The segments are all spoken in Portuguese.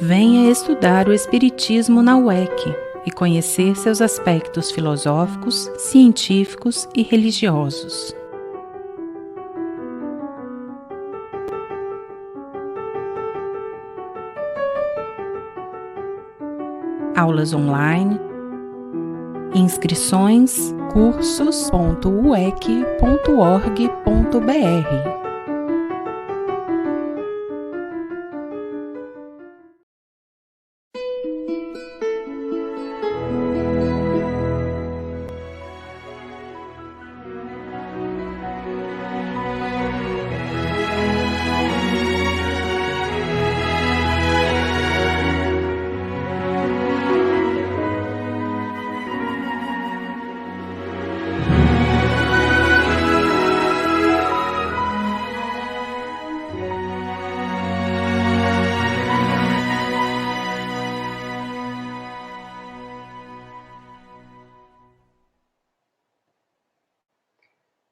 Venha estudar o Espiritismo na UEC e conhecer seus aspectos filosóficos, científicos e religiosos. Aulas online, inscrições cursos.uec.org.br.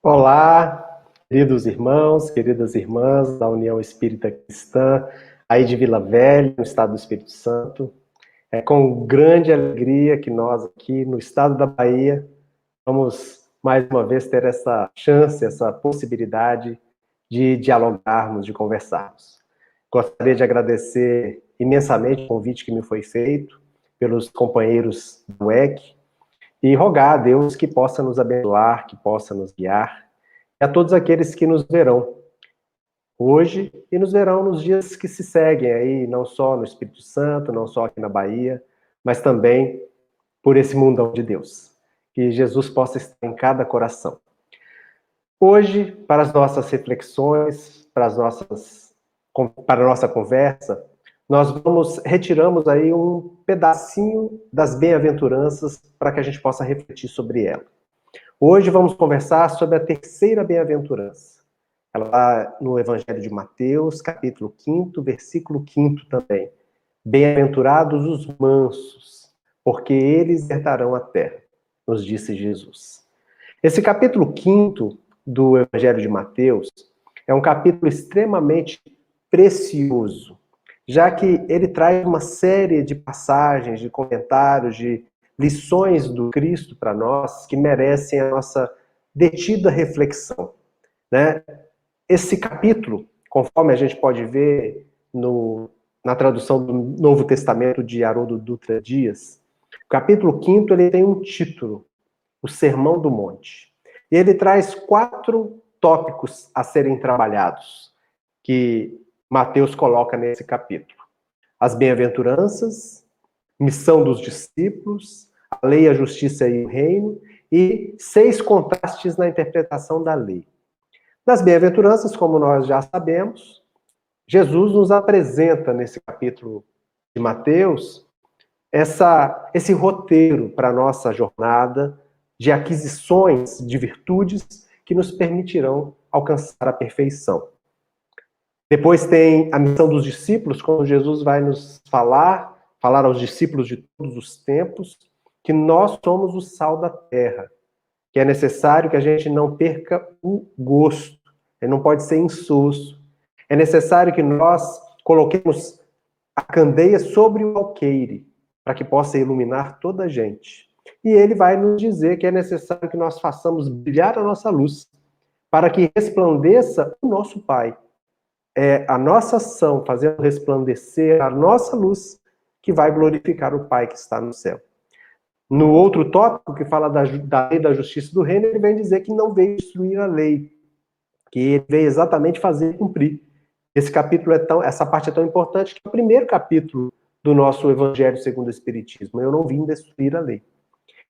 Olá, queridos irmãos, queridas irmãs da União Espírita Cristã, aí de Vila Velha, no estado do Espírito Santo. É com grande alegria que nós aqui no estado da Bahia vamos mais uma vez ter essa chance, essa possibilidade de dialogarmos, de conversarmos. Gostaria de agradecer imensamente o convite que me foi feito pelos companheiros do UEC, e rogar a Deus que possa nos abençoar, que possa nos guiar, e a todos aqueles que nos verão hoje e nos verão nos dias que se seguem aí, não só no Espírito Santo, não só aqui na Bahia, mas também por esse mundão de Deus. Que Jesus possa estar em cada coração. Hoje, para as nossas reflexões, para a nossa conversa, nós retiramos aí um pedacinho das bem-aventuranças para que a gente possa refletir sobre ela. Hoje vamos conversar sobre a terceira bem-aventurança. Ela está no Evangelho de Mateus, capítulo 5, versículo 5 também. Bem-aventurados os mansos, porque eles herdarão a terra, nos disse Jesus. Esse capítulo 5 do Evangelho de Mateus é um capítulo extremamente precioso, já que ele traz uma série de passagens, de comentários, de lições do Cristo para nós que merecem a nossa detida reflexão, né? Esse capítulo, conforme a gente pode ver na tradução do Novo Testamento de Haroldo Dutra Dias, o capítulo 5 ele tem um título, o Sermão do Monte. E ele traz 4 tópicos a serem trabalhados, que Mateus coloca nesse capítulo. As bem-aventuranças, missão dos discípulos, a lei, a justiça e o reino, e 6 contrastes na interpretação da lei. Nas bem-aventuranças, como nós já sabemos, Jesus nos apresenta nesse capítulo de Mateus esse roteiro para a nossa jornada de aquisições de virtudes que nos permitirão alcançar a perfeição. Depois tem a missão dos discípulos, quando Jesus vai nos falar aos discípulos de todos os tempos, que nós somos o sal da terra, que é necessário que a gente não perca o gosto, ele não pode ser insosso. É necessário que nós coloquemos a candeia sobre o alqueire, para que possa iluminar toda a gente. E ele vai nos dizer que é necessário que nós façamos brilhar a nossa luz, para que resplandeça o nosso Pai. É a nossa ação, fazendo resplandecer a nossa luz, que vai glorificar o Pai que está no céu. No outro tópico, que fala da lei da justiça do reino, ele vem dizer que não veio destruir a lei, que ele veio exatamente fazer cumprir. Esse capítulo essa parte é tão importante que é o primeiro capítulo do nosso Evangelho segundo o Espiritismo. Eu não vim destruir a lei.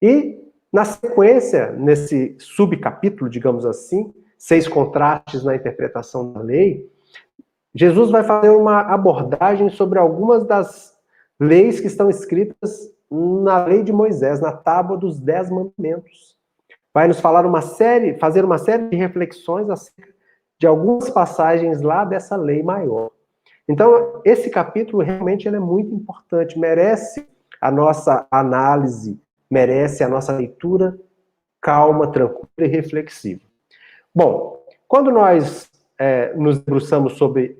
E, na sequência, nesse subcapítulo, digamos assim, 6 contrastes na interpretação da lei, Jesus vai fazer uma abordagem sobre algumas das leis que estão escritas na lei de Moisés, na tábua dos 10 mandamentos. Vai nos fazer uma série de reflexões acerca de algumas passagens lá dessa lei maior. Então, esse capítulo realmente ele é muito importante, merece a nossa análise, merece a nossa leitura calma, tranquila e reflexiva. Bom, quando nós nos debruçamos sobre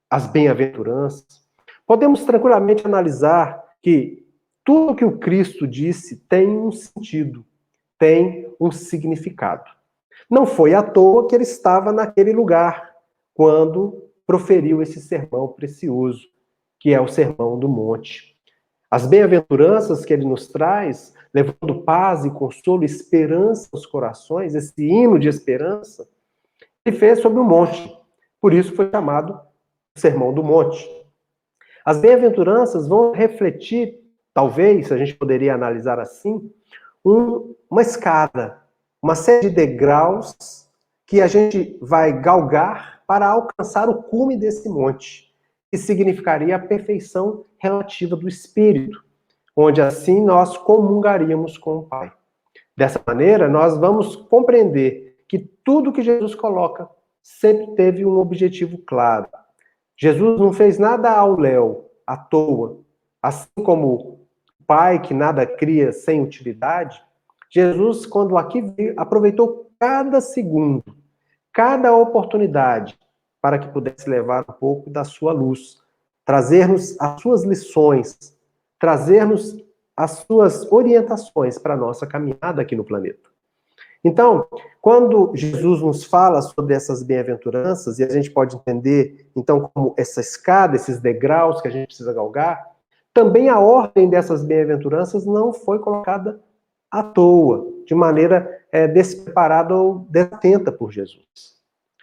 as bem-aventuranças, podemos tranquilamente analisar que tudo que o Cristo disse tem um sentido, tem um significado. Não foi à toa que ele estava naquele lugar quando proferiu esse sermão precioso, que é o Sermão do Monte. As bem-aventuranças que ele nos traz, levando paz e consolo, esperança aos corações, esse hino de esperança, ele fez sobre o monte. Por isso foi chamado Sermão do Monte. As bem-aventuranças vão refletir, talvez, a gente poderia analisar assim, uma escada, uma série de degraus que a gente vai galgar para alcançar o cume desse monte, que significaria a perfeição relativa do Espírito, onde assim nós comungaríamos com o Pai. Dessa maneira, nós vamos compreender que tudo que Jesus coloca sempre teve um objetivo claro. Jesus não fez nada ao léu, à toa. Assim como o Pai que nada cria sem utilidade, Jesus, quando aqui veio, aproveitou cada segundo, cada oportunidade, para que pudesse levar um pouco da sua luz, trazer-nos as suas lições, trazer-nos as suas orientações para a nossa caminhada aqui no planeta. Então, quando Jesus nos fala sobre essas bem-aventuranças, e a gente pode entender, então, como essa escada, esses degraus que a gente precisa galgar, também a ordem dessas bem-aventuranças não foi colocada à toa, de maneira despreparada ou desatenta por Jesus.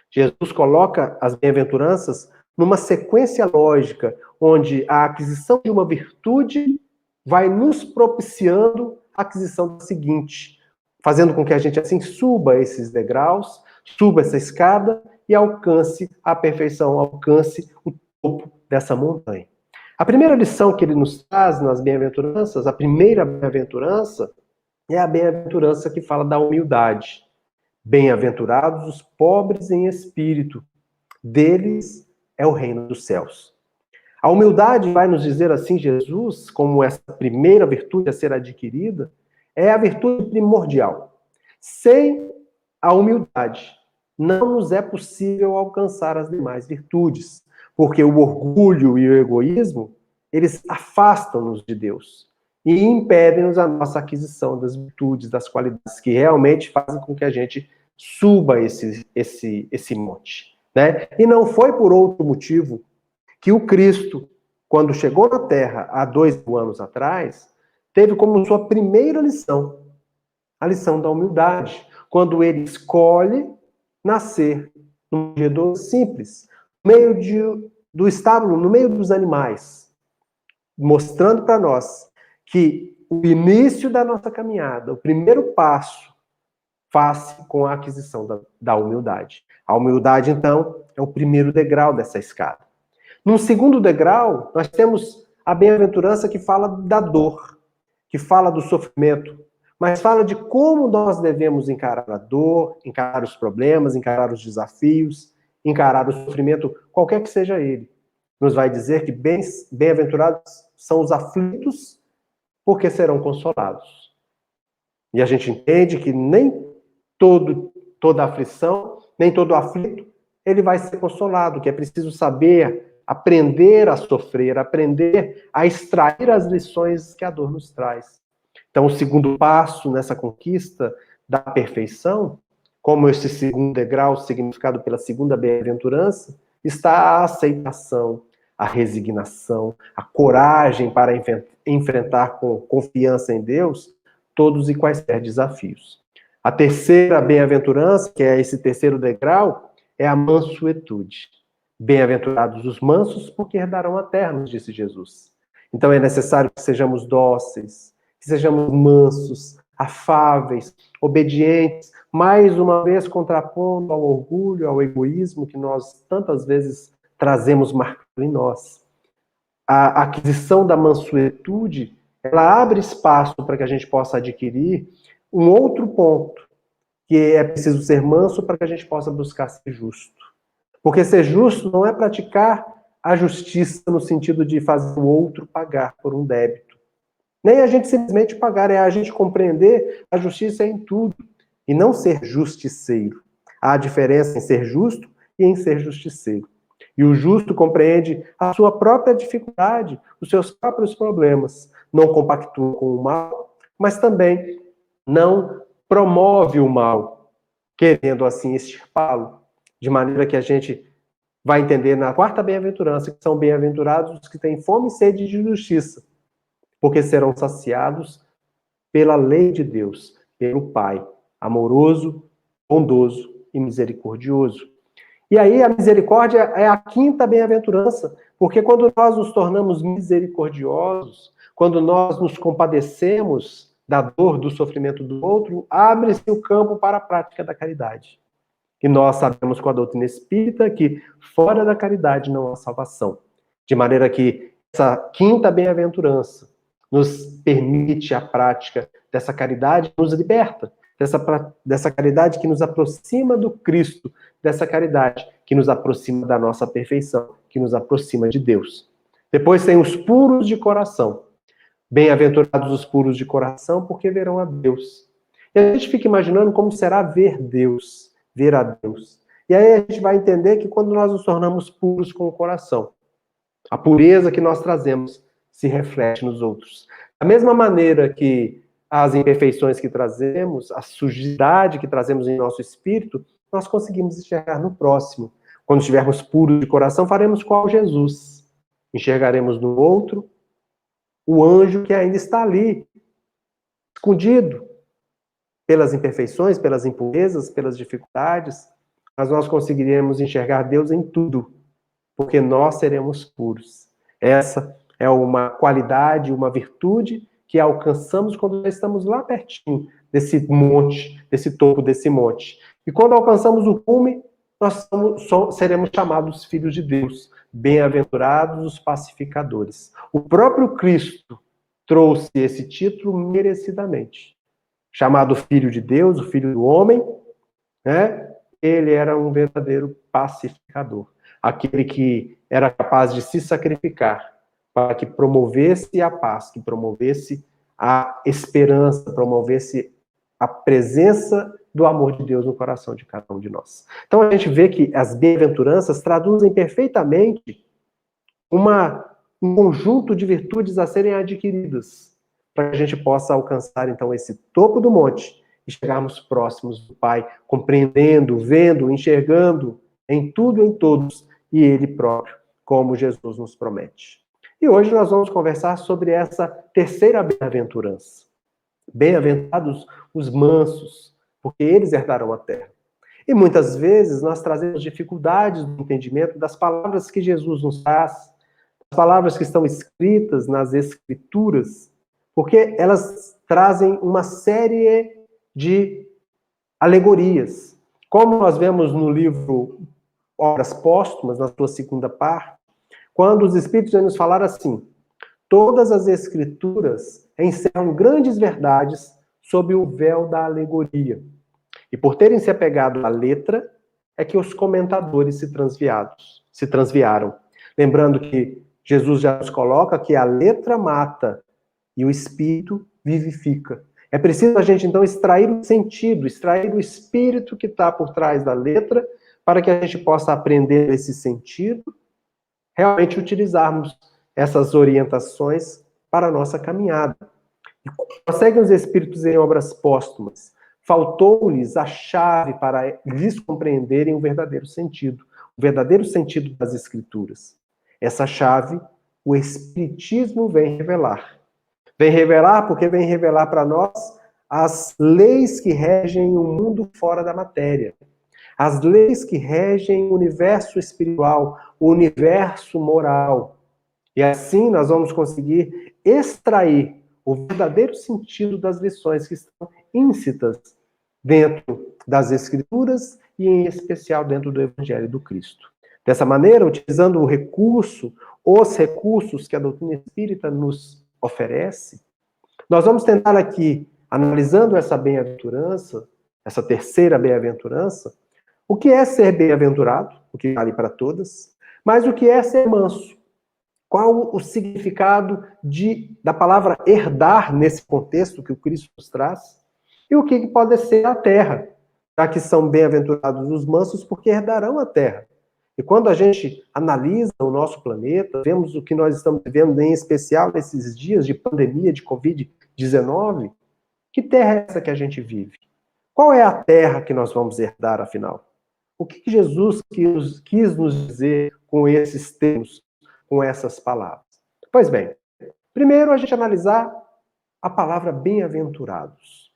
Jesus coloca as bem-aventuranças numa sequência lógica, onde a aquisição de uma virtude vai nos propiciando a aquisição da seguinte, fazendo com que a gente assim suba esses degraus, suba essa escada e alcance a perfeição, alcance o topo dessa montanha. A primeira lição que ele nos traz nas bem-aventuranças, a primeira bem-aventurança, é a bem-aventurança que fala da humildade. Bem-aventurados os pobres em espírito, deles é o reino dos céus. A humildade, vai nos dizer assim Jesus, como essa primeira virtude a ser adquirida, é a virtude primordial. Sem a humildade, não nos é possível alcançar as demais virtudes, porque o orgulho e o egoísmo, eles afastam-nos de Deus e impedem-nos a nossa aquisição das virtudes, das qualidades que realmente fazem com que a gente suba esse monte, né? E não foi por outro motivo que o Cristo, quando chegou na Terra há 2000 anos atrás, teve como sua primeira lição a lição da humildade, quando ele escolhe nascer num manjedouro simples, no meio do estábulo, no meio dos animais, mostrando para nós que o início da nossa caminhada, o primeiro passo, faz-se com a aquisição da humildade. A humildade, então, é o primeiro degrau dessa escada. Num segundo degrau, nós temos a bem-aventurança que fala da dor, que fala do sofrimento, mas fala de como nós devemos encarar a dor, encarar os problemas, encarar os desafios, encarar o sofrimento, qualquer que seja ele. Nos vai dizer que bem-aventurados são os aflitos, porque serão consolados. E a gente entende que nem toda aflição, nem todo aflito, ele vai ser consolado, que é preciso saber aprender a sofrer, aprender a extrair as lições que a dor nos traz. Então, o segundo passo nessa conquista da perfeição, como esse segundo degrau significado pela segunda bem-aventurança, está a aceitação, a resignação, a coragem para enfrentar com confiança em Deus todos e quaisquer desafios. A terceira bem-aventurança, que é esse terceiro degrau, é a mansuetude. Bem-aventurados os mansos, porque herdarão a terra, nos disse Jesus. Então é necessário que sejamos dóceis, que sejamos mansos, afáveis, obedientes, mais uma vez contrapondo ao orgulho, ao egoísmo que nós tantas vezes trazemos marcado em nós. A aquisição da mansuetude, ela abre espaço para que a gente possa adquirir um outro ponto, que é preciso ser manso para que a gente possa buscar ser justo. Porque ser justo não é praticar a justiça no sentido de fazer o outro pagar por um débito. Nem a gente simplesmente pagar, é a gente compreender a justiça em tudo e não ser justiceiro. Há diferença em ser justo e em ser justiceiro. E o justo compreende a sua própria dificuldade, os seus próprios problemas. Não compactua com o mal, mas também não promove o mal, querendo assim extirpá-lo. De maneira que a gente vai entender na quarta bem-aventurança que são bem-aventurados os que têm fome e sede de justiça, porque serão saciados pela lei de Deus, pelo Pai, amoroso, bondoso e misericordioso. E aí a misericórdia é a quinta bem-aventurança, porque quando nós nos tornamos misericordiosos, quando nós nos compadecemos da dor, do sofrimento do outro, abre-se o campo para a prática da caridade. E nós sabemos com a doutrina espírita que fora da caridade não há salvação. De maneira que essa quinta bem-aventurança nos permite a prática dessa caridade, nos liberta, dessa caridade que nos aproxima do Cristo, dessa caridade que nos aproxima da nossa perfeição, que nos aproxima de Deus. Depois tem os puros de coração. Bem-aventurados os puros de coração, porque verão a Deus. E a gente fica imaginando como será ver Deus, ver a Deus. E aí a gente vai entender que quando nós nos tornamos puros com o coração, a pureza que nós trazemos se reflete nos outros. Da mesma maneira que as imperfeições que trazemos, a sujidade que trazemos em nosso espírito, nós conseguimos enxergar no próximo. Quando estivermos puros de coração, faremos qual Jesus. Enxergaremos no outro o anjo que ainda está ali, escondido pelas imperfeições, pelas impurezas, pelas dificuldades, mas nós conseguiremos enxergar Deus em tudo, porque nós seremos puros. Essa é uma qualidade, uma virtude que alcançamos quando estamos lá pertinho desse monte, desse topo desse monte. E quando alcançamos o cume, nós seremos chamados filhos de Deus, bem-aventurados os pacificadores. O próprio Cristo trouxe esse título merecidamente. Chamado Filho de Deus, o Filho do Homem, né? Ele era um verdadeiro pacificador. Aquele que era capaz de se sacrificar para que promovesse a paz, que promovesse a esperança, promovesse a presença do amor de Deus no coração de cada um de nós. Então a gente vê que as bem-aventuranças traduzem perfeitamente um conjunto de virtudes a serem adquiridas, para que a gente possa alcançar, então, esse topo do monte e chegarmos próximos do Pai, compreendendo, vendo, enxergando em tudo e em todos, e Ele próprio, como Jesus nos promete. E hoje nós vamos conversar sobre essa terceira bem-aventurança. Bem-aventurados os mansos, porque eles herdarão a terra. E muitas vezes nós trazemos dificuldades no entendimento das palavras que Jesus nos traz, as palavras que estão escritas nas Escrituras, porque elas trazem uma série de alegorias. Como nós vemos no livro Obras Póstumas, na sua segunda parte, quando os Espíritos vêm nos falar assim: todas as Escrituras encerram grandes verdades sob o véu da alegoria. E por terem se apegado à letra, é que os comentadores se transviaram. Lembrando que Jesus já nos coloca que a letra mata e o espírito vivifica. É preciso a gente, então, extrair o sentido, extrair o espírito que está por trás da letra, para que a gente possa aprender esse sentido, realmente utilizarmos essas orientações para a nossa caminhada. E conseguem os espíritos em obras póstumas. Faltou-lhes a chave para lhes compreenderem o verdadeiro sentido das Escrituras. Essa chave, o Espiritismo vem revelar. Vem revelar porque vem revelar para nós as leis que regem o mundo fora da matéria. As leis que regem o universo espiritual, o universo moral. E assim nós vamos conseguir extrair o verdadeiro sentido das lições que estão íncitas dentro das Escrituras e, em especial, dentro do Evangelho do Cristo. Dessa maneira, utilizando os recursos que a doutrina espírita nos oferece, nós vamos tentar aqui, analisando essa bem-aventurança, essa terceira bem-aventurança, o que é ser bem-aventurado, o que vale para todas, mas o que é ser manso. Qual o significado da palavra herdar nesse contexto que o Cristo nos traz? E o que pode ser a terra, já que são bem-aventurados os mansos, porque herdarão a terra. E quando a gente analisa o nosso planeta, vemos o que nós estamos vivendo, em especial nesses dias de pandemia de Covid-19, que terra é essa que a gente vive? Qual é a terra que nós vamos herdar, afinal? O que Jesus quis nos dizer com esses termos, com essas palavras? Pois bem, primeiro a gente analisar a palavra bem-aventurados.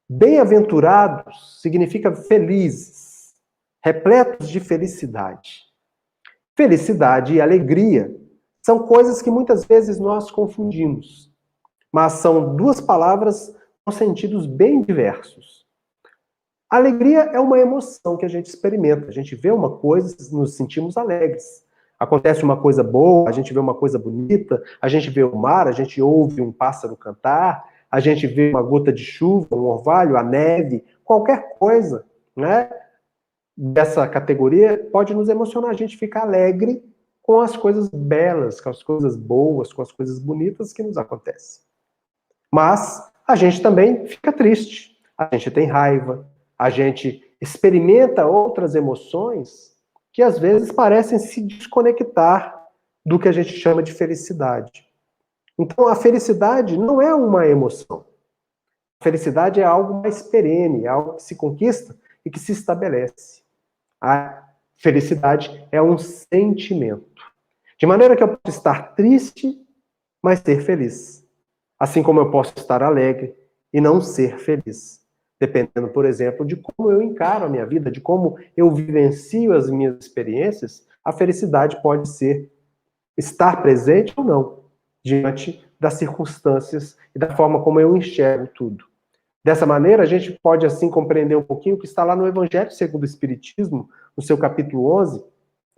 Bem-aventurados significa felizes, repletos de felicidade. Felicidade e alegria são coisas que muitas vezes nós confundimos, mas são duas palavras com sentidos bem diversos. Alegria é uma emoção que a gente experimenta. A gente vê uma coisa, nos sentimos alegres. Acontece uma coisa boa, a gente vê uma coisa bonita, a gente vê o mar, a gente ouve um pássaro cantar, a gente vê uma gota de chuva, um orvalho, a neve, qualquer coisa, né, dessa categoria pode nos emocionar. A gente fica alegre com as coisas belas, com as coisas boas, com as coisas bonitas que nos acontecem. Mas a gente também fica triste, a gente tem raiva, a gente experimenta outras emoções que às vezes parecem se desconectar do que a gente chama de felicidade. Então a felicidade não é uma emoção. A felicidade é algo mais perene, é algo que se conquista e que se estabelece. A felicidade é um sentimento. De maneira que eu posso estar triste, mas ser feliz. Assim como eu posso estar alegre e não ser feliz. Dependendo, por exemplo, de como eu encaro a minha vida, de como eu vivencio as minhas experiências, a felicidade pode ser estar presente ou não, diante das circunstâncias e da forma como eu enxergo tudo. Dessa maneira, a gente pode, assim, compreender um pouquinho o que está lá no Evangelho segundo o Espiritismo, no seu capítulo 11,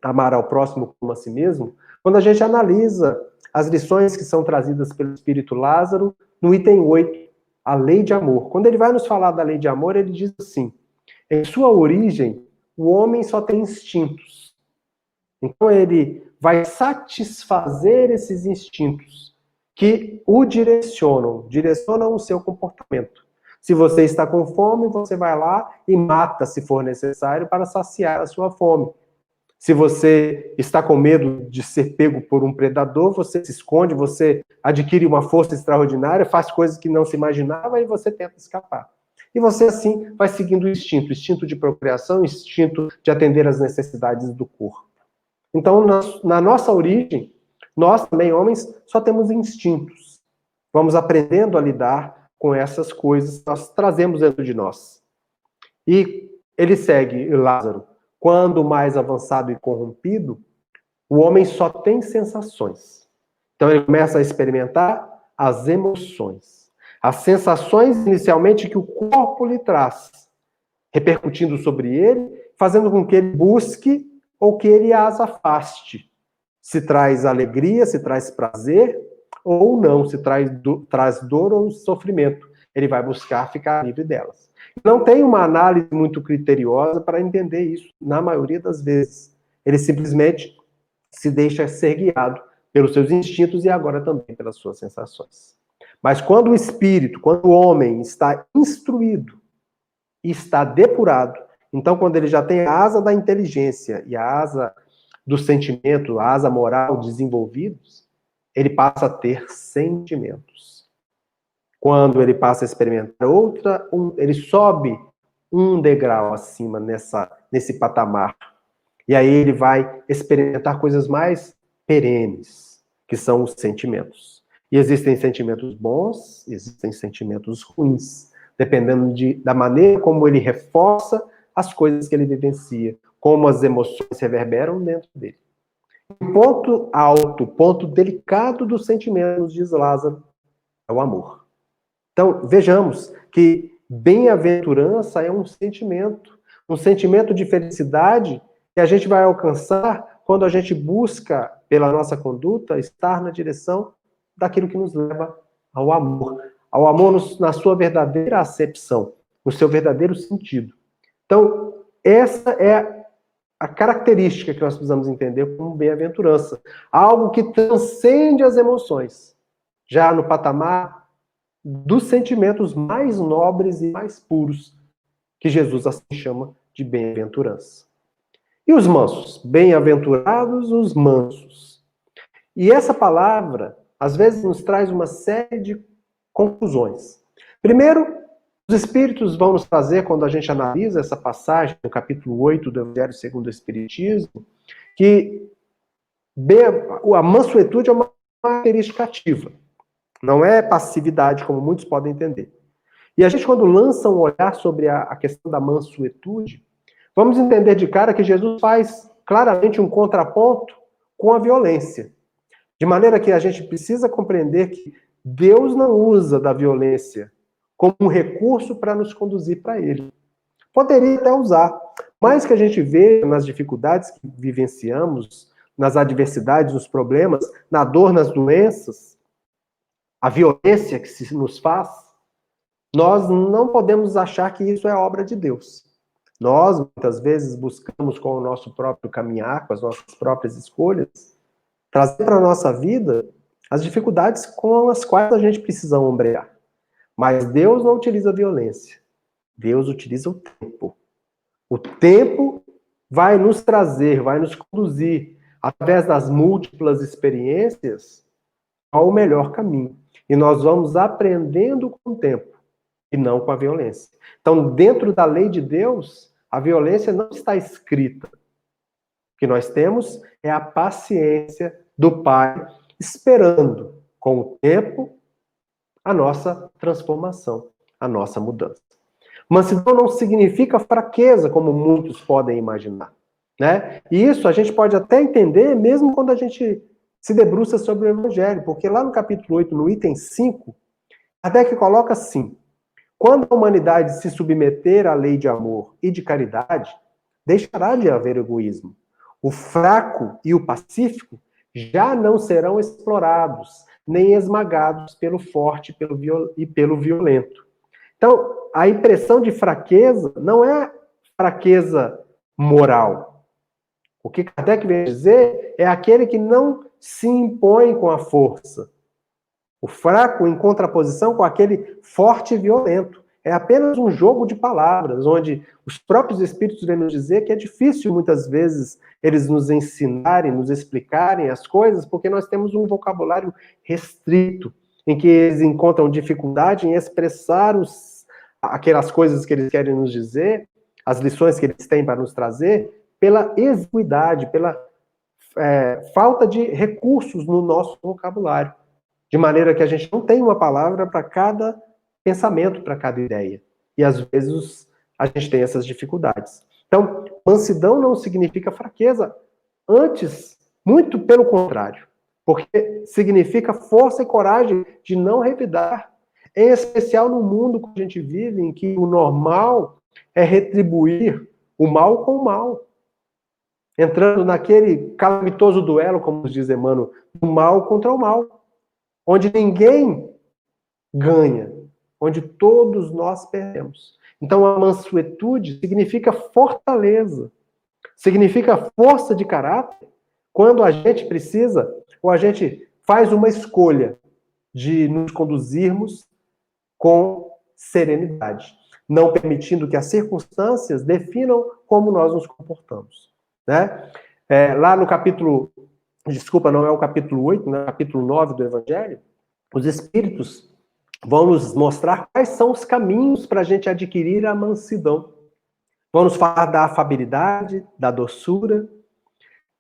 Amar ao próximo como a si mesmo, quando a gente analisa as lições que são trazidas pelo Espírito Lázaro, no item 8, a lei de amor. Quando ele vai nos falar da lei de amor, ele diz assim: em sua origem, o homem só tem instintos. Então ele vai satisfazer esses instintos que o direcionam o seu comportamento. Se você está com fome, você vai lá e mata, se for necessário, para saciar a sua fome. Se você está com medo de ser pego por um predador, você se esconde, você adquire uma força extraordinária, faz coisas que não se imaginava e você tenta escapar. E você, assim, vai seguindo o instinto de procriação, instinto de atender às necessidades do corpo. Então, na nossa origem, nós também, homens, só temos instintos. Vamos aprendendo a lidar com essas coisas que nós trazemos dentro de nós. E ele segue, Lázaro, quando mais avançado e corrompido, o homem só tem sensações. Então ele começa a experimentar as emoções. As sensações, inicialmente, que o corpo lhe traz, repercutindo sobre ele, fazendo com que ele busque ou que ele as afaste. Se traz alegria, se traz prazer, ou não, se traz dor ou sofrimento. Ele vai buscar ficar livre delas. Não tem uma análise muito criteriosa para entender isso, na maioria das vezes. Ele simplesmente se deixa ser guiado pelos seus instintos e agora também pelas suas sensações. Mas quando o espírito, quando o homem está instruído e está depurado, então quando ele já tem a asa da inteligência e a asa do sentimento, a asa moral desenvolvidos, ele passa a ter sentimentos. Quando ele passa a experimentar ele sobe um degrau acima nesse patamar. E aí ele vai experimentar coisas mais perenes, que são os sentimentos. E existem sentimentos bons, existem sentimentos ruins, dependendo da maneira como ele reforça as coisas que ele vivencia, como as emoções reverberam dentro dele. O ponto alto, ponto delicado dos sentimentos, diz Lázaro, é o amor. Então, vejamos que bem-aventurança é um sentimento de felicidade que a gente vai alcançar quando a gente busca, pela nossa conduta, estar na direção daquilo que nos leva ao amor na sua verdadeira acepção, no seu verdadeiro sentido. Então, essa é a característica que nós precisamos entender como bem-aventurança. Algo que transcende as emoções, já no patamar dos sentimentos mais nobres e mais puros, que Jesus assim chama de bem-aventurança. E os mansos? Bem-aventurados os mansos. E essa palavra, às vezes, nos traz uma série de conclusões. Primeiro, os Espíritos vão nos trazer, quando a gente analisa essa passagem, no capítulo 8 do Evangelho segundo o Espiritismo, que a mansuetude é uma característica ativa. Não é passividade, como muitos podem entender. E a gente, quando lança um olhar sobre a questão da mansuetude, vamos entender de cara que Jesus faz claramente um contraponto com a violência. De maneira que a gente precisa compreender que Deus não usa da violência como um recurso para nos conduzir para Ele. Poderia até usar, mas que a gente vê nas dificuldades que vivenciamos, nas adversidades, nos problemas, na dor, nas doenças, a violência que se nos faz, nós não podemos achar que isso é obra de Deus. Nós, muitas vezes, buscamos com o nosso próprio caminhar, com as nossas próprias escolhas, trazer para a nossa vida as dificuldades com as quais a gente precisa ombrear. Mas Deus não utiliza a violência. Deus utiliza o tempo. O tempo vai nos trazer, vai nos conduzir, através das múltiplas experiências, ao melhor caminho. E nós vamos aprendendo com o tempo, e não com a violência. Então, dentro da lei de Deus, a violência não está escrita. O que nós temos é a paciência do Pai, esperando, com o tempo, a nossa transformação, a nossa mudança. Mansidão não significa fraqueza, como muitos podem imaginar, né? E isso a gente pode até entender mesmo quando a gente se debruça sobre o Evangelho, porque lá no capítulo 8, no item 5, Kardec coloca assim: quando a humanidade se submeter à lei de amor e de caridade, deixará de haver egoísmo. O fraco e o pacífico já não serão explorados, nem esmagados pelo forte e pelo violento. Então, a impressão de fraqueza não é fraqueza moral. O que Kardec vem dizer é aquele que não se impõe com a força. O fraco em contraposição com aquele forte e violento. É apenas um jogo de palavras, onde os próprios espíritos vêm nos dizer que é difícil, muitas vezes, eles nos ensinarem, nos explicarem as coisas, porque nós temos um vocabulário restrito, em que eles encontram dificuldade em expressar aquelas coisas que eles querem nos dizer, as lições que eles têm para nos trazer, pela exiguidade, pela falta de recursos no nosso vocabulário. De maneira que a gente não tem uma palavra para cada pensamento, para cada ideia. E às vezes a gente tem essas dificuldades. Então, mansidão não significa fraqueza. Antes, muito pelo contrário. Porque significa força e coragem de não revidar. Em especial no mundo que a gente vive, em que o normal é retribuir o mal com o mal. Entrando naquele calamitoso duelo, como diz Emmanuel, do mal contra o mal. Onde ninguém ganha, onde todos nós perdemos. Então, a mansuetude significa fortaleza, significa força de caráter, quando a gente precisa, ou a gente faz uma escolha de nos conduzirmos com serenidade, não permitindo que as circunstâncias definam como nós nos comportamos. Né? Lá no capítulo, desculpa, não é o capítulo 8, né? Capítulo 9 do Evangelho, os Espíritos vão nos mostrar quais são os caminhos para a gente adquirir a mansidão. Vão nos falar da afabilidade, da doçura,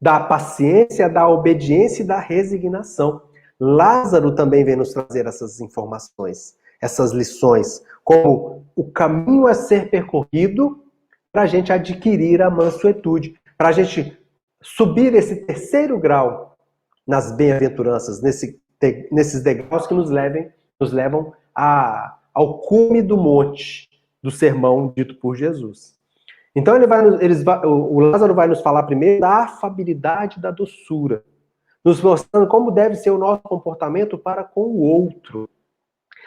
da paciência, da obediência e da resignação. Lázaro também vem nos trazer essas informações, essas lições, como o caminho a ser percorrido para a gente adquirir a mansuetude, para a gente subir esse terceiro grau nas bem-aventuranças, nesses degraus que nos levam ao cume do monte do sermão dito por Jesus. Então o Lázaro vai nos falar primeiro da afabilidade e da doçura, nos mostrando como deve ser o nosso comportamento para com o outro.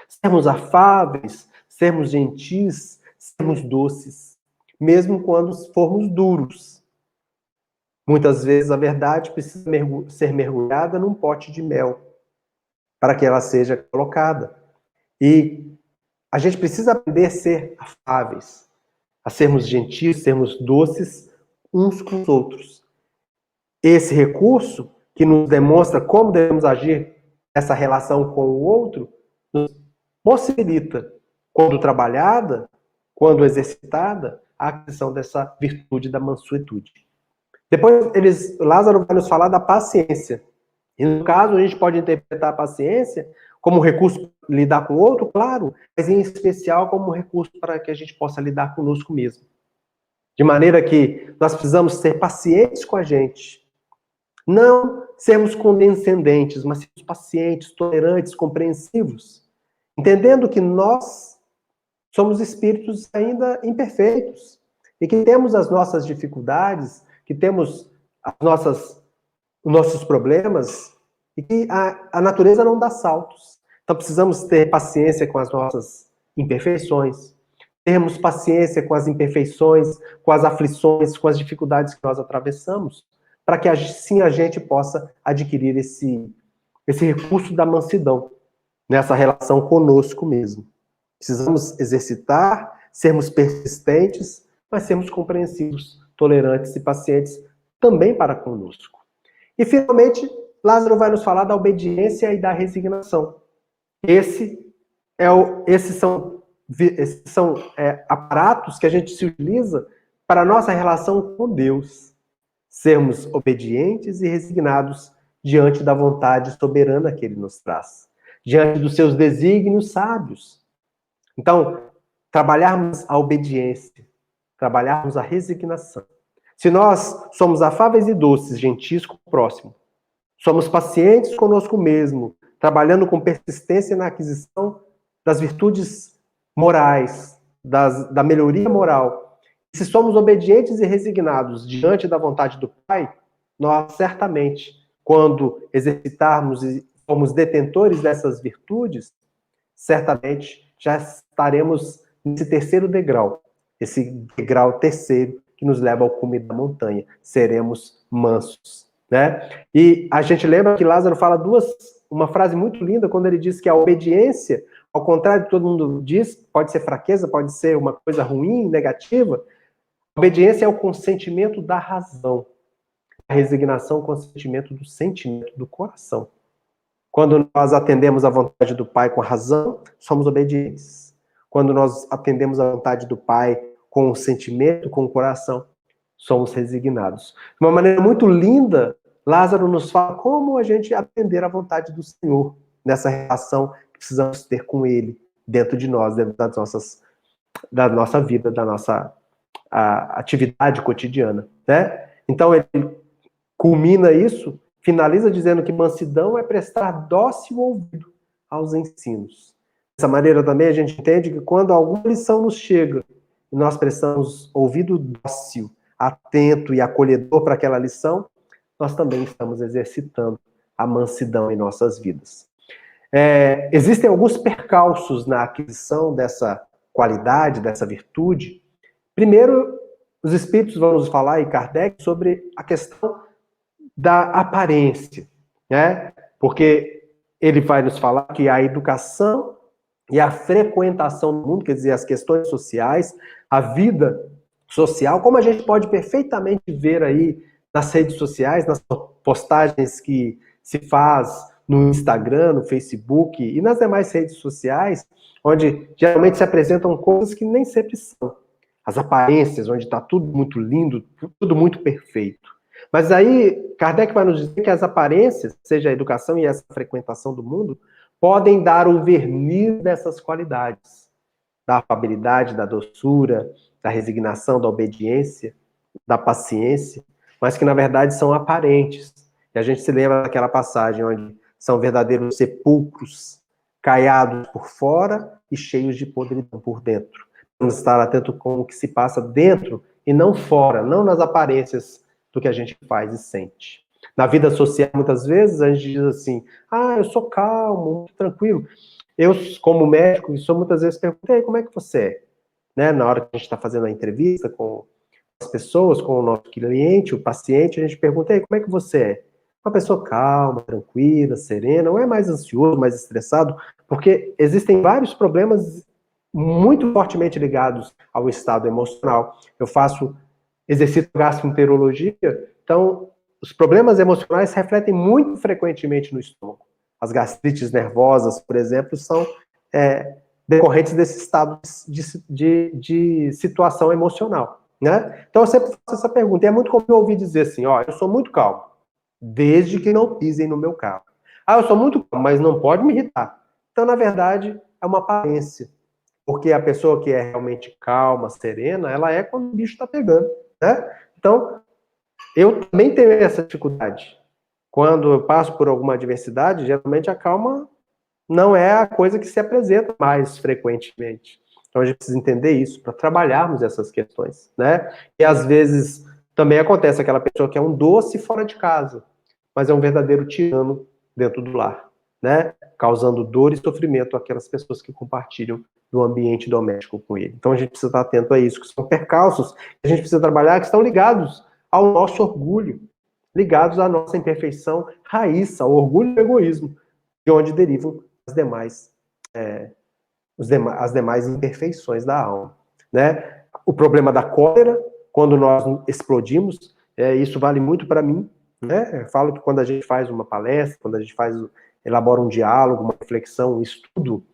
Sermos afáveis, sermos gentis, sermos doces, mesmo quando formos duros. Muitas vezes a verdade precisa ser mergulhada num pote de mel, para que ela seja colocada. E a gente precisa aprender a ser afáveis, a sermos gentis, sermos doces, uns com os outros. Esse recurso, que nos demonstra como devemos agir nessa relação com o outro, nos possibilita, quando trabalhada, quando exercitada, a aquisição dessa virtude da mansuetude. Depois, Lázaro vai nos falar da paciência. E no caso, a gente pode interpretar a paciência como um recurso para lidar com o outro, claro, mas em especial como um recurso para que a gente possa lidar conosco mesmo. De maneira que nós precisamos ser pacientes com a gente. Não sermos condescendentes, mas sermos pacientes, tolerantes, compreensivos. Entendendo que nós somos espíritos ainda imperfeitos. E que temos as nossas dificuldades, que temos os nossos problemas, e que a natureza não dá saltos. Então precisamos ter paciência com as nossas imperfeições, termos paciência com as imperfeições, com as aflições, com as dificuldades que nós atravessamos, para que assim a gente possa adquirir esse recurso da mansidão, nessa relação conosco mesmo. Precisamos exercitar, sermos persistentes, mas sermos compreensivos, tolerantes e pacientes também para conosco. E, finalmente, Lázaro vai nos falar da obediência e da resignação. Esses são aparatos que a gente se utiliza para a nossa relação com Deus. Sermos obedientes e resignados diante da vontade soberana que Ele nos traz, diante dos seus desígnios sábios. Então, trabalharmos a obediência, trabalharmos a resignação. Se nós somos afáveis e doces, gentis com o próximo, somos pacientes conosco mesmo, trabalhando com persistência na aquisição das virtudes morais, da melhoria moral, se somos obedientes e resignados diante da vontade do Pai, nós certamente, quando exercitarmos e formos detentores dessas virtudes, certamente já estaremos nesse terceiro degrau, esse degrau terceiro que nos leva ao cume da montanha. Seremos mansos, né? E a gente lembra que Lázaro fala uma frase muito linda quando ele diz que a obediência, ao contrário do que todo mundo diz, pode ser fraqueza, pode ser uma coisa ruim, negativa. A obediência é o consentimento da razão. A resignação é o consentimento do sentimento, do coração. Quando nós atendemos à vontade do Pai com a razão, somos obedientes. Quando nós atendemos à vontade do Pai com o sentimento, com o coração, somos resignados. De uma maneira muito linda, Lázaro nos fala como a gente atender à vontade do Senhor nessa relação que precisamos ter com Ele, dentro de nós, dentro da nossa vida, da nossa atividade cotidiana, né? Então ele culmina isso, finaliza dizendo que mansidão é prestar dócil ouvido aos ensinos. Dessa maneira também a gente entende que quando alguma lição nos chega e nós prestamos ouvido dócil, atento e acolhedor para aquela lição, nós também estamos exercitando a mansidão em nossas vidas. Existem alguns percalços na aquisição dessa qualidade, dessa virtude. Primeiro, os espíritos vão nos falar, e Kardec, sobre a questão da aparência, né? Porque ele vai nos falar que a educação e a frequentação do mundo, quer dizer, as questões sociais, a vida social, como a gente pode perfeitamente ver aí nas redes sociais, nas postagens que se faz no Instagram, no Facebook e nas demais redes sociais, onde geralmente se apresentam coisas que nem sempre são. As aparências, onde está tudo muito lindo, tudo muito perfeito. Mas aí, Kardec vai nos dizer que as aparências, seja a educação e essa frequentação do mundo, podem dar o verniz dessas qualidades. Da afabilidade, da doçura, da resignação, da obediência, da paciência, mas que na verdade são aparentes. E a gente se lembra daquela passagem onde são verdadeiros sepulcros, caiados por fora e cheios de podridão por dentro. Vamos estar atento com o que se passa dentro e não fora, não nas aparências do que a gente faz e sente. Na vida social, muitas vezes, a gente diz assim, eu sou calmo, muito tranquilo. Eu, como médico, muitas vezes pergunto, como é que você é? Né? Na hora que a gente está fazendo a entrevista com as pessoas, com o nosso cliente, o paciente, a gente pergunta, como é que você é? Uma pessoa calma, tranquila, serena, não é mais ansioso, mais estressado, porque existem vários problemas muito fortemente ligados ao estado emocional. Eu faço exercito gastroenterologia, então os problemas emocionais se refletem muito frequentemente no estômago. As gastrites nervosas, por exemplo, são decorrentes desse estado de situação emocional, né? Então eu sempre faço essa pergunta, e é muito comum eu ouvir dizer assim, ó, eu sou muito calmo, desde que não pisem no meu carro. Ah, eu sou muito calmo, mas não pode me irritar. Então, na verdade, é uma aparência, porque a pessoa que é realmente calma, serena, ela é quando o bicho está pegando, né? Então, eu também tenho essa dificuldade. Quando eu passo por alguma adversidade, geralmente a calma não é a coisa que se apresenta mais frequentemente. Então a gente precisa entender isso para trabalharmos essas questões, né? E às vezes também acontece aquela pessoa que é um doce fora de casa, mas é um verdadeiro tirano dentro do lar, né? Causando dor e sofrimento àquelas pessoas que compartilham do ambiente doméstico com ele. Então a gente precisa estar atento a isso, que são percalços que a gente precisa trabalhar, que estão ligados ao nosso orgulho, ligados à nossa imperfeição raiz, ao orgulho e ao egoísmo, de onde derivam as demais, as demais imperfeições da alma, né? O problema da cólera, quando nós explodimos, isso vale muito para mim, né? Eu falo que quando a gente faz uma palestra, quando a gente elabora um diálogo, uma reflexão, um estudo,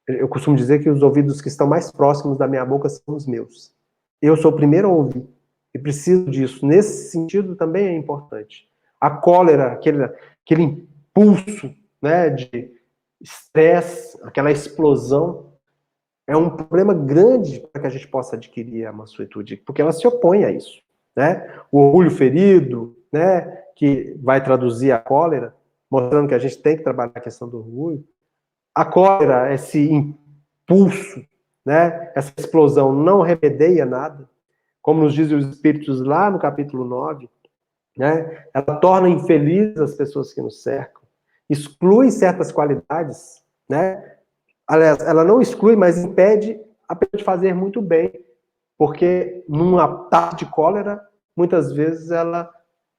eu costumo dizer que os ouvidos que estão mais próximos da minha boca são os meus. Eu sou o primeiro a ouvir e preciso disso. Nesse sentido também é importante. A cólera, aquele impulso, né, de estresse, aquela explosão, é um problema grande para que a gente possa adquirir a mansuetude, porque ela se opõe a isso, né? O orgulho ferido, né, que vai traduzir a cólera, mostrando que a gente tem que trabalhar a questão do orgulho. A cólera, esse impulso, né, essa explosão não remedeia nada, como nos dizem os espíritos lá no capítulo 9, né? Ela torna infelizes as pessoas que nos cercam, exclui certas qualidades, né? Aliás, ela não exclui, mas impede a pessoa de fazer muito bem, porque num ataque de cólera, muitas vezes ela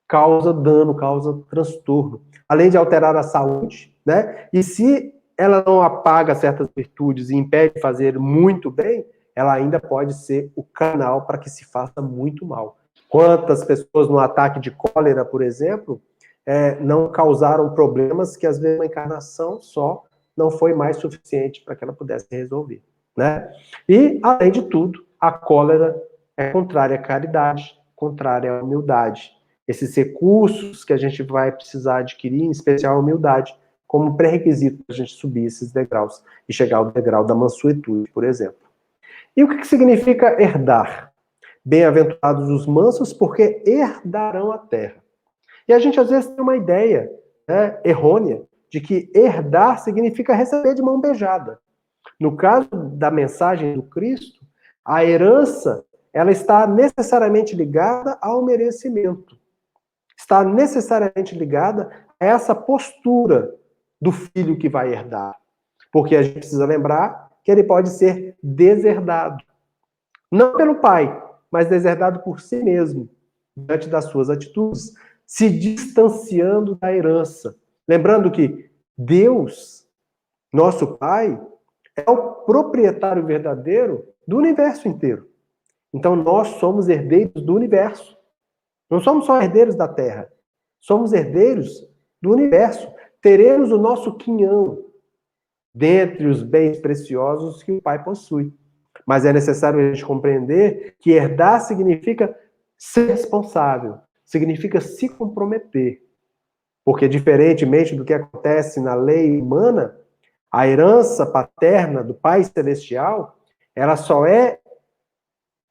causa dano, causa transtorno, além de alterar a saúde, né? E se ela não apaga certas virtudes e impede de fazer muito bem, ela ainda pode ser o canal para que se faça muito mal. Quantas pessoas no ataque de cólera, por exemplo, não causaram problemas que às vezes uma encarnação só não foi mais suficiente para que ela pudesse resolver, né? E, além de tudo, a cólera é contrária à caridade, contrária à humildade. Esses recursos que a gente vai precisar adquirir, em especial a humildade, como pré-requisito para a gente subir esses degraus e chegar ao degrau da mansuetude, por exemplo. E o que significa herdar? Bem-aventurados os mansos, porque herdarão a terra. E a gente às vezes tem uma ideia, né, errônea de que herdar significa receber de mão beijada. No caso da mensagem do Cristo, a herança ela está necessariamente ligada ao merecimento. Está necessariamente ligada a essa postura do filho que vai herdar. Porque a gente precisa lembrar que ele pode ser deserdado. Não pelo pai, mas deserdado por si mesmo, diante das suas atitudes, se distanciando da herança. Lembrando que Deus, nosso Pai, é o proprietário verdadeiro do universo inteiro. Então nós somos herdeiros do universo. Não somos só herdeiros da Terra. Somos herdeiros do universo. Teremos o nosso quinhão dentre os bens preciosos que o Pai possui. Mas é necessário a gente compreender que herdar significa ser responsável, significa se comprometer. Porque, diferentemente do que acontece na lei humana, a herança paterna do Pai Celestial, ela só é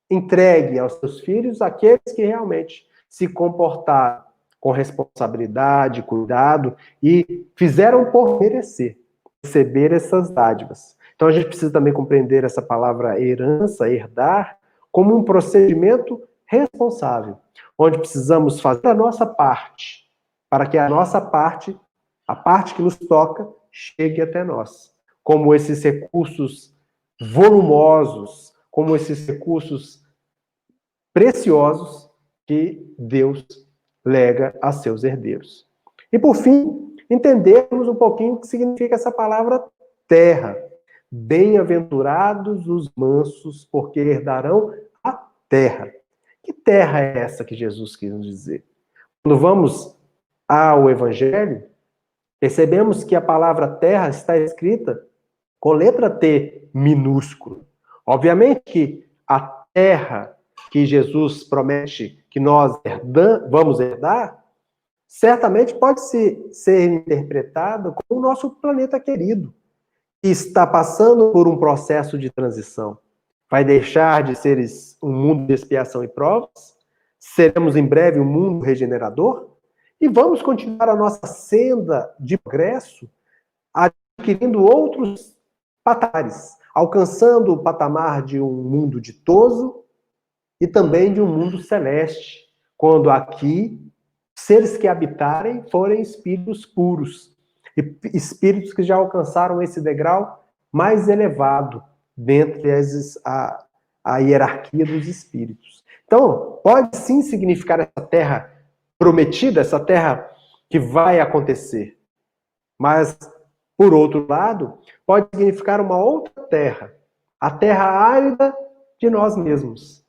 entregue aos seus filhos aqueles que realmente se comportaram com responsabilidade, cuidado e fizeram por merecer receber essas dádivas. Então a gente precisa também compreender essa palavra herança, herdar, como um procedimento responsável, onde precisamos fazer a nossa parte para que a nossa parte, a parte que nos toca, chegue até nós. Como esses recursos volumosos, como esses recursos preciosos que Deus lega a seus herdeiros. E por fim, entendermos um pouquinho o que significa essa palavra terra. Bem-aventurados os mansos, porque herdarão a terra. Que terra é essa que Jesus quis nos dizer? Quando vamos ao Evangelho, percebemos que a palavra terra está escrita com letra T minúsculo. Obviamente que a terra que Jesus promete que nós vamos herdar, certamente pode ser interpretada como o nosso planeta querido, que está passando por um processo de transição. Vai deixar de ser um mundo de expiação e provas, seremos em breve um mundo regenerador, e vamos continuar a nossa senda de progresso, adquirindo outros patamares, alcançando o patamar de um mundo ditoso e também de um mundo celeste, quando aqui seres que habitarem forem espíritos puros, espíritos que já alcançaram esse degrau mais elevado dentre a hierarquia dos espíritos. Então, pode sim significar essa terra prometida, essa terra que vai acontecer. Mas, por outro lado, pode significar uma outra terra, a terra árida de nós mesmos,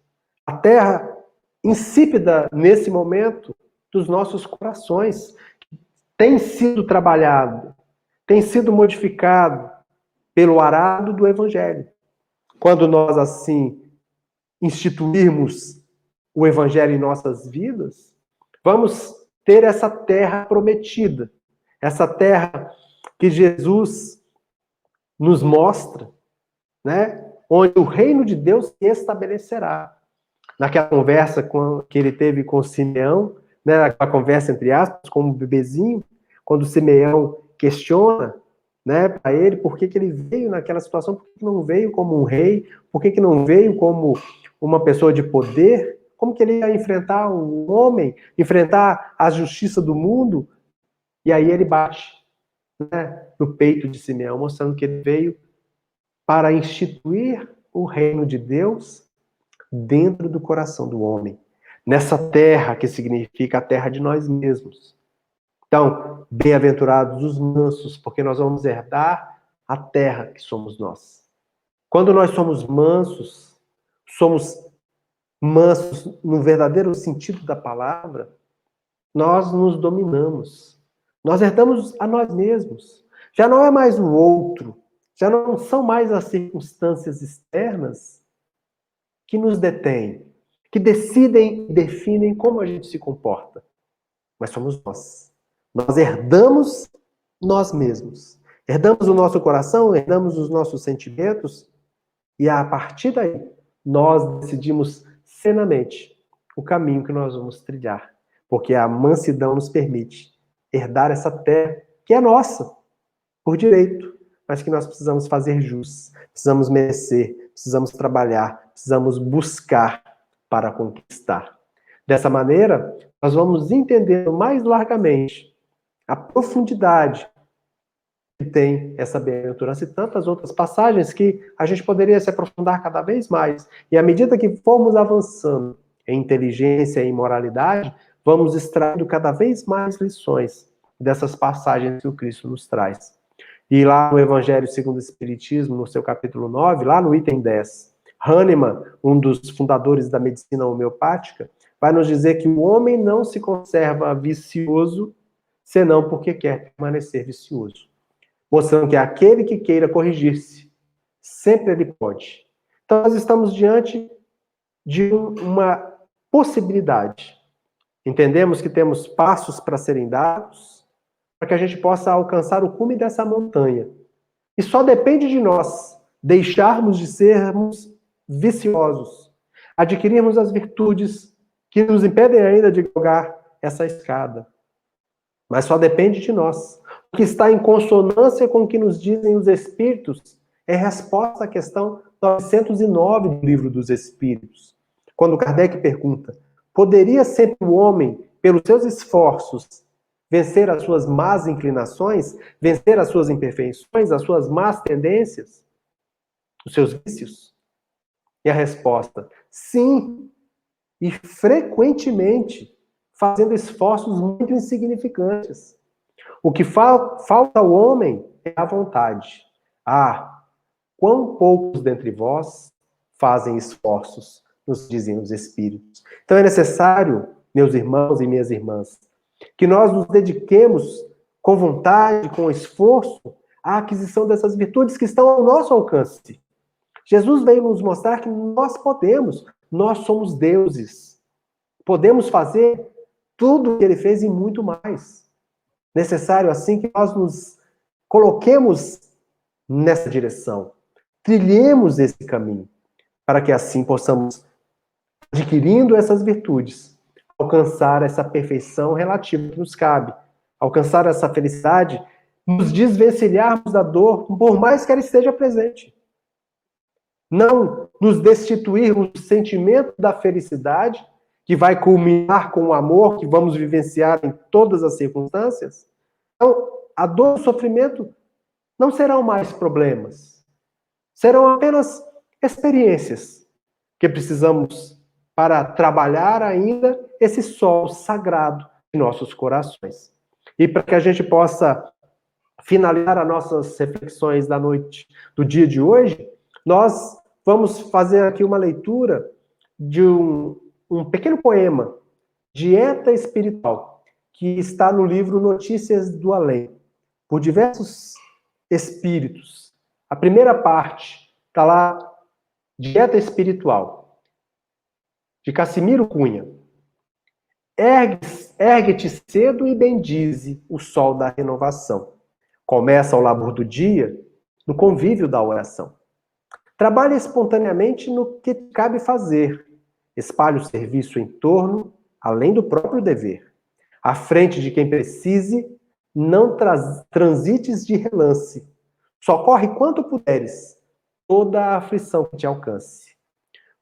a terra insípida nesse momento dos nossos corações, tem sido trabalhado, tem sido modificado pelo arado do Evangelho. Quando nós, assim, instituirmos o Evangelho em nossas vidas, vamos ter essa terra prometida, essa terra que Jesus nos mostra, né? Onde o reino de Deus se estabelecerá. Naquela conversa que ele teve com Simeão, né, naquela conversa entre aspas, com um bebezinho, quando Simeão questiona, né, para ele por que ele veio naquela situação, por que não veio como um rei, por que não veio como uma pessoa de poder, como que ele ia enfrentar um homem, enfrentar a justiça do mundo, e aí ele bate, né, no peito de Simeão, mostrando que ele veio para instituir o reino de Deus dentro do coração do homem, nessa terra que significa a terra de nós mesmos. Então, bem-aventurados os mansos, porque nós vamos herdar a terra que somos nós. Quando nós somos mansos no verdadeiro sentido da palavra, nós nos dominamos. Nós herdamos a nós mesmos. Já não é mais o outro, já não são mais as circunstâncias externas que nos detêm, que decidem e definem como a gente se comporta. Mas somos nós. Nós herdamos nós mesmos. Herdamos o nosso coração, herdamos os nossos sentimentos, e a partir daí, nós decidimos serenamente o caminho que nós vamos trilhar. Porque a mansidão nos permite herdar essa terra que é nossa, por direito, mas que nós precisamos fazer jus, precisamos merecer, precisamos trabalhar, precisamos buscar para conquistar. Dessa maneira, nós vamos entendendo mais largamente a profundidade que tem essa bem-aventurança e tantas outras passagens que a gente poderia se aprofundar cada vez mais. E à medida que formos avançando em inteligência e em moralidade, vamos extraindo cada vez mais lições dessas passagens que o Cristo nos traz. E lá no Evangelho segundo o Espiritismo, no seu capítulo 9, lá no item 10, Hahnemann, um dos fundadores da medicina homeopática, vai nos dizer que o homem não se conserva vicioso, senão porque quer permanecer vicioso. Mostrando que aquele que queira corrigir-se, sempre ele pode. Então, nós estamos diante de uma possibilidade. Entendemos que temos passos para serem dados, para que a gente possa alcançar o cume dessa montanha. E só depende de nós deixarmos de sermos viciosos, adquirirmos as virtudes que nos impedem ainda de galgar essa escada. Mas só depende de nós. O que está em consonância com o que nos dizem os Espíritos é resposta à questão 909 do Livro dos Espíritos. Quando Kardec pergunta, poderia sempre o homem, pelos seus esforços, vencer as suas más inclinações, vencer as suas imperfeições, as suas más tendências, os seus vícios? E a resposta, sim, e frequentemente, fazendo esforços muito insignificantes. O que falta ao homem é a vontade. Ah, quão poucos dentre vós fazem esforços nos dizem os Espíritos. Então é necessário, meus irmãos e minhas irmãs, que nós nos dediquemos com vontade, com esforço, à aquisição dessas virtudes que estão ao nosso alcance. Jesus veio nos mostrar que nós podemos, nós somos deuses. Podemos fazer tudo o que ele fez e muito mais. Necessário, assim, que nós nos coloquemos nessa direção, trilhemos esse caminho, para que assim possamos, adquirindo essas virtudes, alcançar essa perfeição relativa que nos cabe, alcançar essa felicidade, nos desvencilharmos da dor, por mais que ela esteja presente. Não nos destituirmos do sentimento da felicidade, que vai culminar com o amor que vamos vivenciar em todas as circunstâncias. Então, a dor e o sofrimento não serão mais problemas. Serão apenas experiências que precisamos para trabalhar ainda esse solo sagrado de nossos corações. E para que a gente possa finalizar as nossas reflexões da noite, do dia de hoje, nós vamos fazer aqui uma leitura de um pequeno poema, Dieta Espiritual, que está no livro Notícias do Além, por diversos espíritos. A primeira parte está lá, Dieta Espiritual, de Cassimiro Cunha. Ergue-te cedo e bendize o sol da renovação. Começa o labor do dia no convívio da oração. Trabalha espontaneamente no que cabe fazer. Espalhe o serviço em torno, além do próprio dever. À frente de quem precise, não transites de relance. Socorre quanto puderes, toda a aflição que te alcance.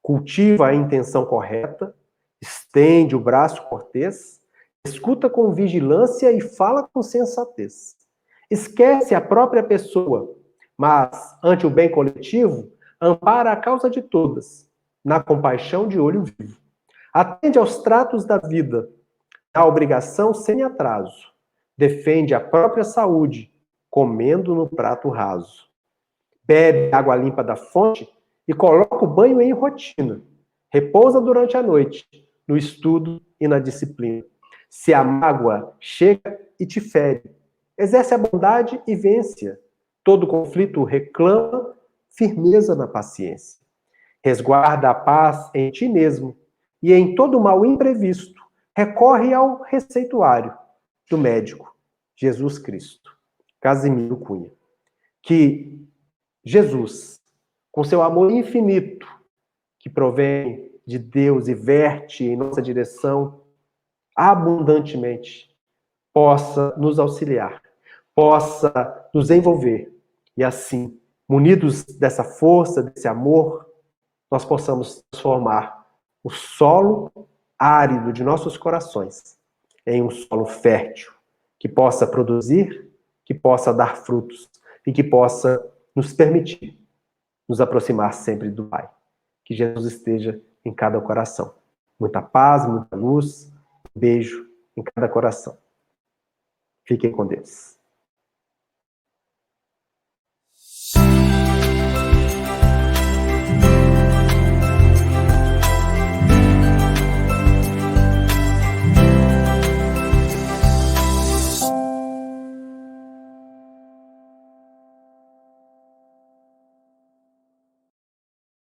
Cultiva a intenção correta, estende o braço cortês, escuta com vigilância e fala com sensatez. Esquece a própria pessoa, mas, ante o bem coletivo, ampara a causa de todas, na compaixão de olho vivo. Atende aos tratos da vida, dá obrigação sem atraso. Defende a própria saúde, comendo no prato raso. Bebe água limpa da fonte e coloca o banho em rotina. Repousa durante a noite, no estudo e na disciplina. Se a mágoa chega e te fere, exerce a bondade e vence-a. Todo conflito reclama firmeza na paciência. Resguarda a paz em ti mesmo e em todo mal imprevisto recorre ao receituário do médico, Jesus Cristo. Casimiro Cunha. Que Jesus, com seu amor infinito, que provém de Deus e verte em nossa direção abundantemente, possa nos auxiliar, possa nos envolver e assim, munidos dessa força, desse amor, nós possamos transformar o solo árido de nossos corações em um solo fértil, que possa produzir, que possa dar frutos e que possa nos permitir nos aproximar sempre do Pai. Que Jesus esteja em cada coração. Muita paz, muita luz, um beijo em cada coração. Fiquem com Deus.